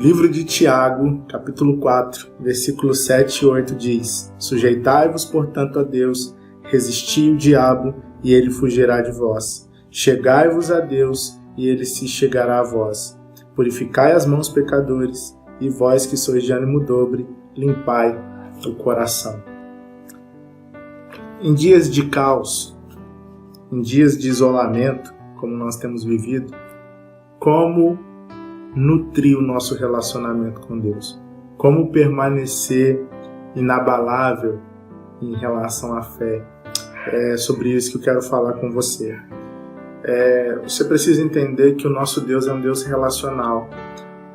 Livro de Tiago, capítulo 4, versículos 7 e 8 diz: Sujeitai-vos, portanto, a Deus, resisti o diabo, e ele fugirá de vós. Chegai-vos a Deus, e ele se chegará a vós. Purificai as mãos, pecadores, e vós que sois de ânimo dobre, limpai o coração. Em dias de caos, em dias de isolamento, como nós temos vivido, como nutrir o nosso relacionamento com Deus? Como permanecer inabalável em relação à fé? É sobre isso que eu quero falar com você. Você precisa entender que o nosso Deus é um Deus relacional.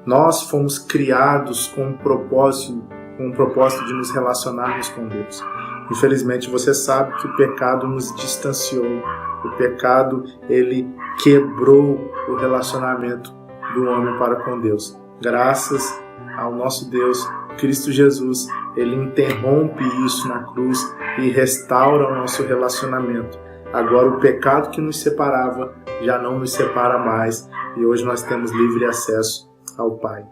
Nós fomos criados com um propósito de nos relacionarmos com Deus. Infelizmente, você sabe que o pecado nos distanciou. O pecado, ele quebrou o relacionamento do homem para com Deus. Graças ao nosso Deus, Cristo Jesus, ele interrompe isso na cruz e restaura o nosso relacionamento. Agora o pecado que nos separava já não nos separa mais e hoje nós temos livre acesso ao Pai.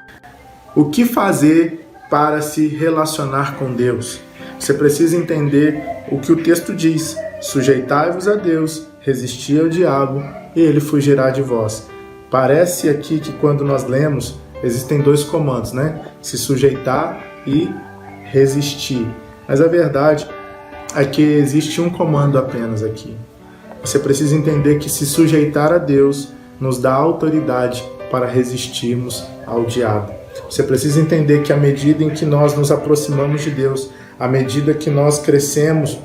O que fazer para se relacionar com Deus? Você precisa entender o que o texto diz: sujeitai-vos a Deus, resisti ao diabo e ele fugirá de vós. Parece aqui que quando nós lemos, existem dois comandos, né? Se sujeitar e resistir. Mas a verdade é que existe um comando apenas aqui. Você precisa entender que se sujeitar a Deus nos dá autoridade para resistirmos ao diabo. Você precisa entender que à medida em que nós nos aproximamos de Deus, à medida que nós crescemos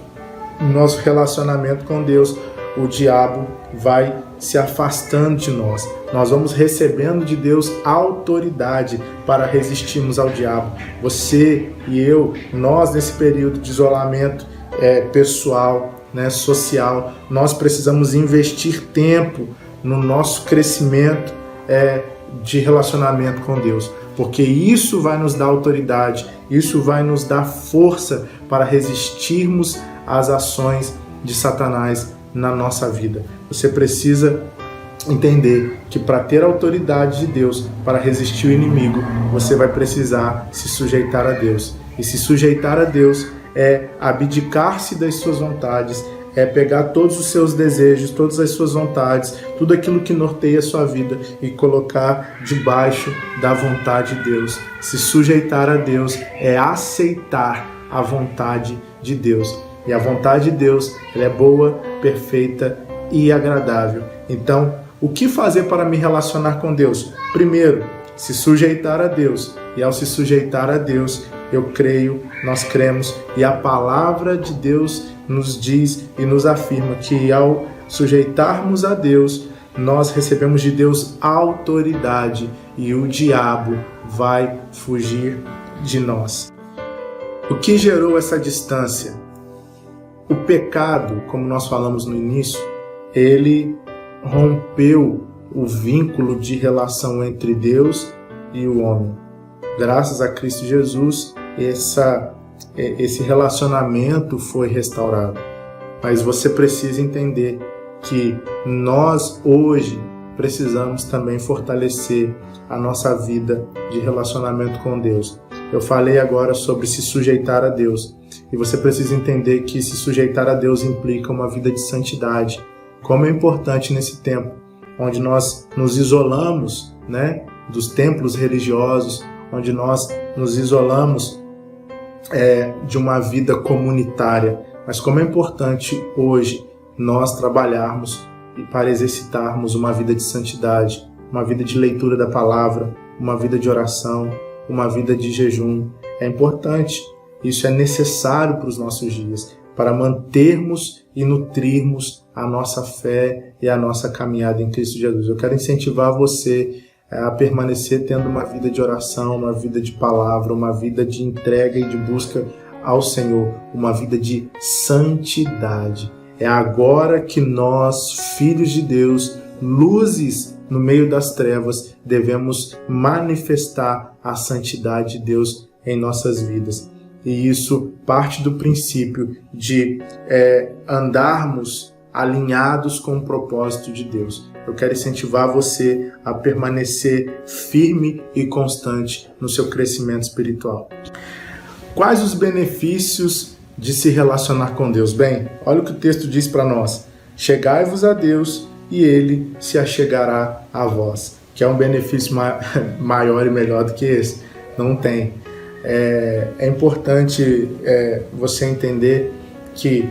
no nosso relacionamento com Deus, o diabo vai se afastando de nós. Nós vamos recebendo de Deus autoridade para resistirmos ao diabo. Você e eu, nós nesse período de isolamento pessoal, social, nós precisamos investir tempo no nosso crescimento de relacionamento com Deus, porque isso vai nos dar autoridade, isso vai nos dar força para resistirmos às ações de Satanás na nossa vida. Você precisa entender que para ter a autoridade de Deus, para resistir o inimigo, você vai precisar se sujeitar a Deus. E se sujeitar a Deus é abdicar-se das suas vontades, é pegar todos os seus desejos, todas as suas vontades, tudo aquilo que norteia a sua vida e colocar debaixo da vontade de Deus. Se sujeitar a Deus é aceitar a vontade de Deus. E a vontade de Deus, ela é boa, perfeita e agradável. Então, o que fazer para me relacionar com Deus? Primeiro, se sujeitar a Deus. E ao se sujeitar a Deus, eu creio, nós cremos, e a palavra de Deus nos diz e nos afirma que ao sujeitarmos a Deus, nós recebemos de Deus autoridade e o diabo vai fugir de nós. O que gerou essa distância? O pecado, como nós falamos no início, ele rompeu o vínculo de relação entre Deus e o homem. Graças a Cristo Jesus, esse relacionamento foi restaurado. Mas você precisa entender que nós hoje precisamos também fortalecer a nossa vida de relacionamento com Deus. Eu falei agora sobre se sujeitar a Deus. E você precisa entender que se sujeitar a Deus implica uma vida de santidade. Como é importante nesse tempo, onde nós nos isolamos, dos templos religiosos, onde nós nos isolamos de uma vida comunitária. Mas como é importante hoje nós trabalharmos para exercitarmos uma vida de santidade, uma vida de leitura da palavra, uma vida de oração, uma vida de jejum. É importante. Isso é necessário para os nossos dias, para mantermos e nutrirmos a nossa fé e a nossa caminhada em Cristo Jesus. Eu quero incentivar você a permanecer tendo uma vida de oração, uma vida de palavra, uma vida de entrega e de busca ao Senhor, uma vida de santidade. É agora que nós, filhos de Deus, luzes no meio das trevas, devemos manifestar a santidade de Deus em nossas vidas. E isso parte do princípio de andarmos alinhados com o propósito de Deus. eu quero incentivar você a permanecer firme e constante no seu crescimento espiritual. Quais os benefícios de se relacionar com Deus? Bem, olha o que o texto diz para nós. Chegai-vos a Deus e Ele se achegará a vós. Que é um benefício maior e melhor do que esse? Não tem. É importante você entender que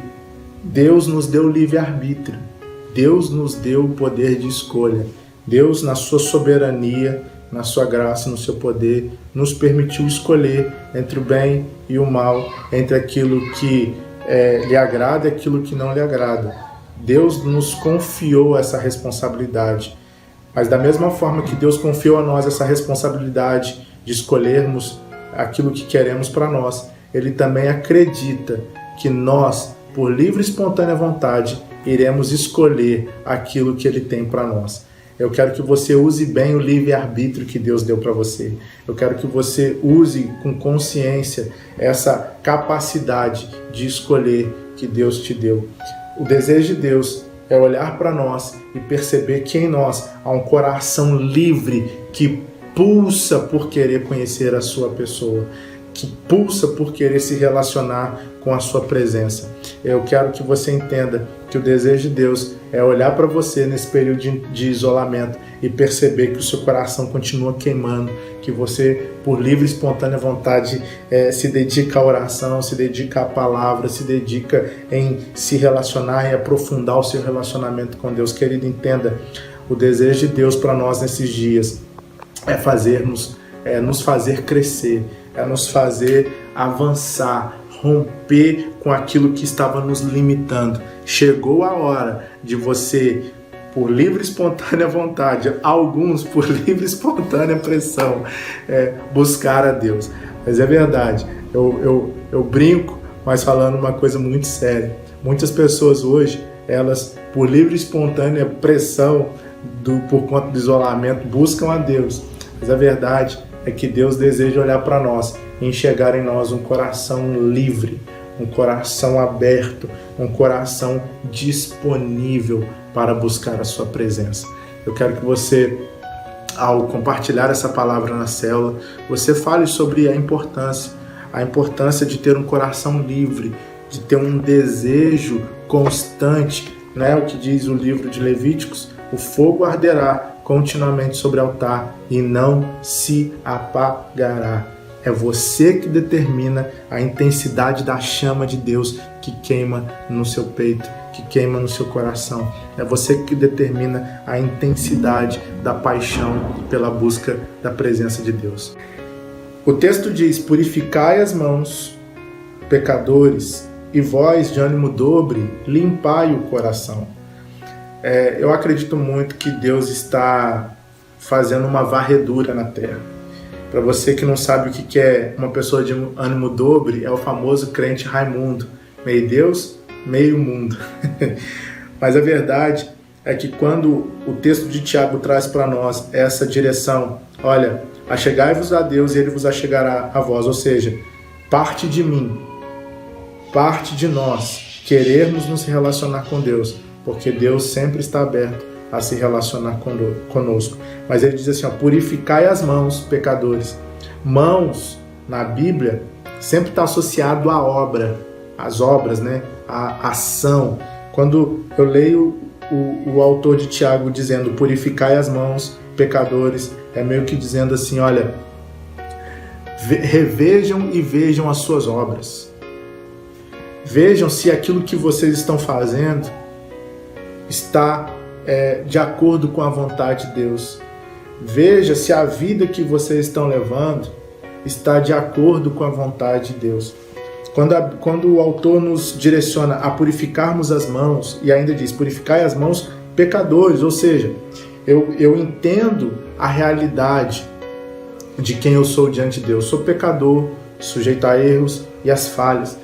Deus nos deu livre-arbítrio. Deus nos deu o poder de escolha. Deus, na sua soberania, na sua graça, no seu poder, nos permitiu escolher entre o bem e o mal, entre aquilo que lhe agrada e aquilo que não lhe agrada. Deus nos confiou essa responsabilidade. Mas da mesma forma que Deus confiou a nós essa responsabilidade de escolhermos aquilo que queremos para nós, Ele também acredita que nós, por livre e espontânea vontade, iremos escolher aquilo que Ele tem para nós. Eu quero que você use bem o livre-arbítrio que Deus deu para você. Eu quero que você use com consciência essa capacidade de escolher que Deus te deu. O desejo de Deus é olhar para nós e perceber que em nós há um coração livre que pulsa por querer conhecer a sua pessoa, que pulsa por querer se relacionar com a sua presença. Eu quero que você entenda que o desejo de Deus é olhar para você nesse período de isolamento e perceber que o seu coração continua queimando, que você, por livre e espontânea vontade, se dedica à oração, se dedica à palavra, se dedica em se relacionar e aprofundar o seu relacionamento com Deus. Querido, entenda, o desejo de Deus para nós nesses dias é nos fazer crescer, é nos fazer avançar, romper com aquilo que estava nos limitando. Chegou a hora de você, por livre e espontânea vontade, alguns por livre e espontânea pressão, buscar a Deus. Mas é verdade, eu brinco, mas falando uma coisa muito séria. Muitas pessoas hoje, elas, por livre e espontânea pressão, por conta do isolamento, buscam a Deus. Mas a verdade é que Deus deseja olhar para nós e enxergar em nós um coração livre, um coração aberto, um coração disponível para buscar a sua presença. Eu quero que você, ao compartilhar essa palavra na célula, você fale sobre a importância de ter um coração livre, de ter um desejo constante, né? O que diz o livro de Levíticos: o fogo arderá continuamente sobre o altar e não se apagará. É você que determina a intensidade da chama de Deus que queima no seu peito, que queima no seu coração. É você que determina a intensidade da paixão pela busca da presença de Deus. O texto diz: purificai as mãos, pecadores, e vós de ânimo dobre, limpai o coração. Eu acredito muito que Deus está fazendo uma varredura na terra. Para você que não sabe o que é uma pessoa de ânimo dobre, é o famoso crente Raimundo, meio Deus, meio mundo. Mas a verdade é que quando o texto de Tiago traz para nós essa direção, olha, achegai-vos a Deus e Ele vos achegará a vós, ou seja, parte de mim, parte de nós, querermos nos relacionar com Deus, porque Deus sempre está aberto a se relacionar conosco. Mas ele diz assim, purificai as mãos, pecadores. Mãos, na Bíblia, sempre está associado à obra, às obras, né? À ação. Quando eu leio o autor de Tiago dizendo, purificai as mãos, pecadores, é meio que dizendo assim, olha, revejam e vejam as suas obras. Vejam se aquilo que vocês estão fazendo está de acordo com a vontade de Deus. Veja se a vida que vocês estão levando está de acordo com a vontade de Deus. Quando o autor nos direciona a purificarmos as mãos, e ainda diz, purificai as mãos, pecadores, ou seja, eu entendo a realidade de quem eu sou diante de Deus. Sou pecador, sujeito a erros e às falhas.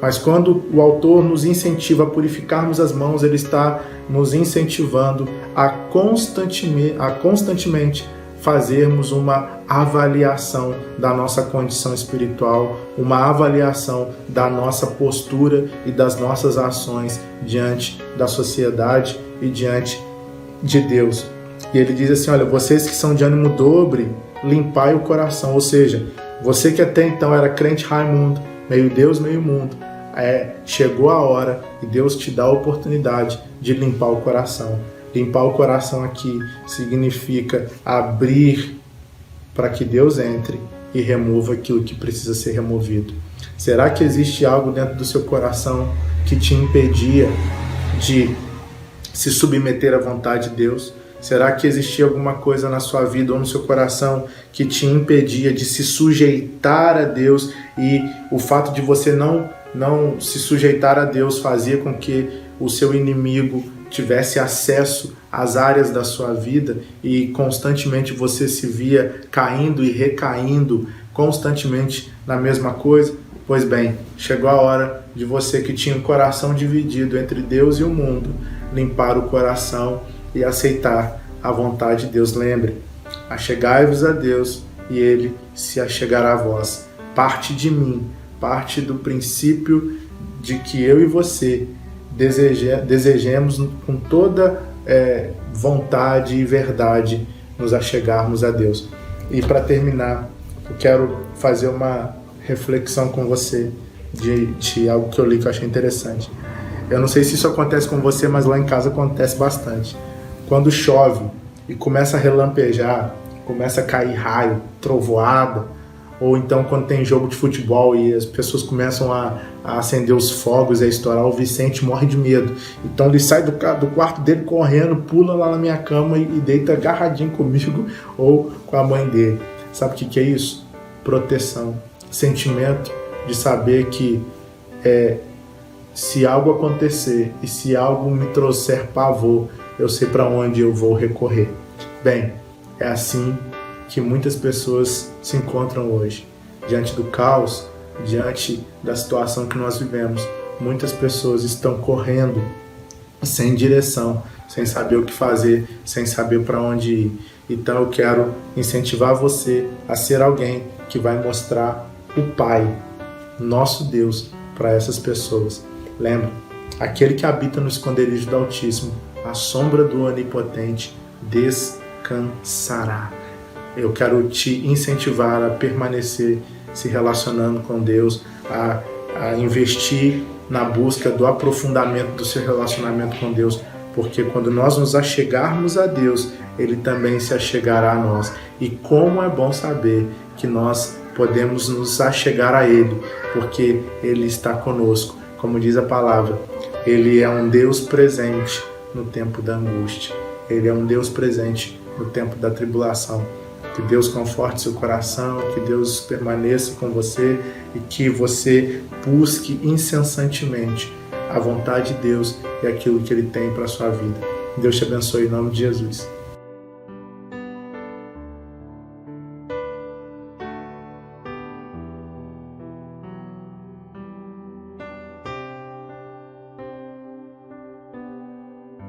Mas quando o autor nos incentiva a purificarmos as mãos, ele está nos incentivando a constantemente fazermos uma avaliação da nossa condição espiritual, uma avaliação da nossa postura e das nossas ações diante da sociedade e diante de Deus. E ele diz assim, olha, vocês que são de ânimo dobre, limpai o coração. Ou seja, você que até então era crente Raimundo, meio Deus, meio mundo, chegou a hora e Deus te dá a oportunidade de limpar o coração. Limpar o coração aqui significa abrir para que Deus entre e remova aquilo que precisa ser removido. Será que existe algo dentro do seu coração que te impedia de se submeter à vontade de Deus? Será que existia alguma coisa na sua vida ou no seu coração que te impedia de se sujeitar a Deus, e o fato de você não se sujeitar a Deus fazia com que o seu inimigo tivesse acesso às áreas da sua vida e constantemente você se via caindo e recaindo constantemente na mesma coisa? Pois bem, chegou a hora de você que tinha um coração dividido entre Deus e o mundo, limpar o coração e aceitar a vontade de Deus. Lembre, achegai-vos a Deus e Ele se achegará a vós. Parte de mim, parte do princípio de que eu e você desejemos com toda vontade e verdade nos achegarmos a Deus. E para terminar, eu quero fazer uma reflexão com você de algo que eu li que eu achei interessante. Eu não sei se isso acontece com você, mas lá em casa acontece bastante. Quando chove e começa a relampejar, começa a cair raio, trovoada, ou então quando tem jogo de futebol e as pessoas começam a acender os fogos e a estourar, o Vicente morre de medo. Então ele sai do quarto dele correndo, pula lá na minha cama e deita agarradinho comigo ou com a mãe dele. Sabe o que é isso? Proteção. Sentimento de saber que se algo acontecer e se algo me trouxer pavor, eu sei para onde eu vou recorrer. Bem, é assim que muitas pessoas se encontram hoje. Diante do caos, diante da situação que nós vivemos, muitas pessoas estão correndo sem direção, sem saber o que fazer, sem saber para onde ir. Então eu quero incentivar você a ser alguém que vai mostrar o Pai, nosso Deus, para essas pessoas. Lembra, aquele que habita no esconderijo do Altíssimo, a sombra do Onipotente descansará. Eu quero te incentivar a permanecer se relacionando com Deus, a investir na busca do aprofundamento do seu relacionamento com Deus, porque quando nós nos achegarmos a Deus, Ele também se achegará a nós. E como é bom saber que nós podemos nos achegar a Ele, porque Ele está conosco. Como diz a palavra, Ele é um Deus presente no tempo da angústia. Ele é um Deus presente no tempo da tribulação. Que Deus conforte seu coração, que Deus permaneça com você e que você busque incessantemente a vontade de Deus e aquilo que Ele tem para a sua vida. Deus te abençoe em nome de Jesus.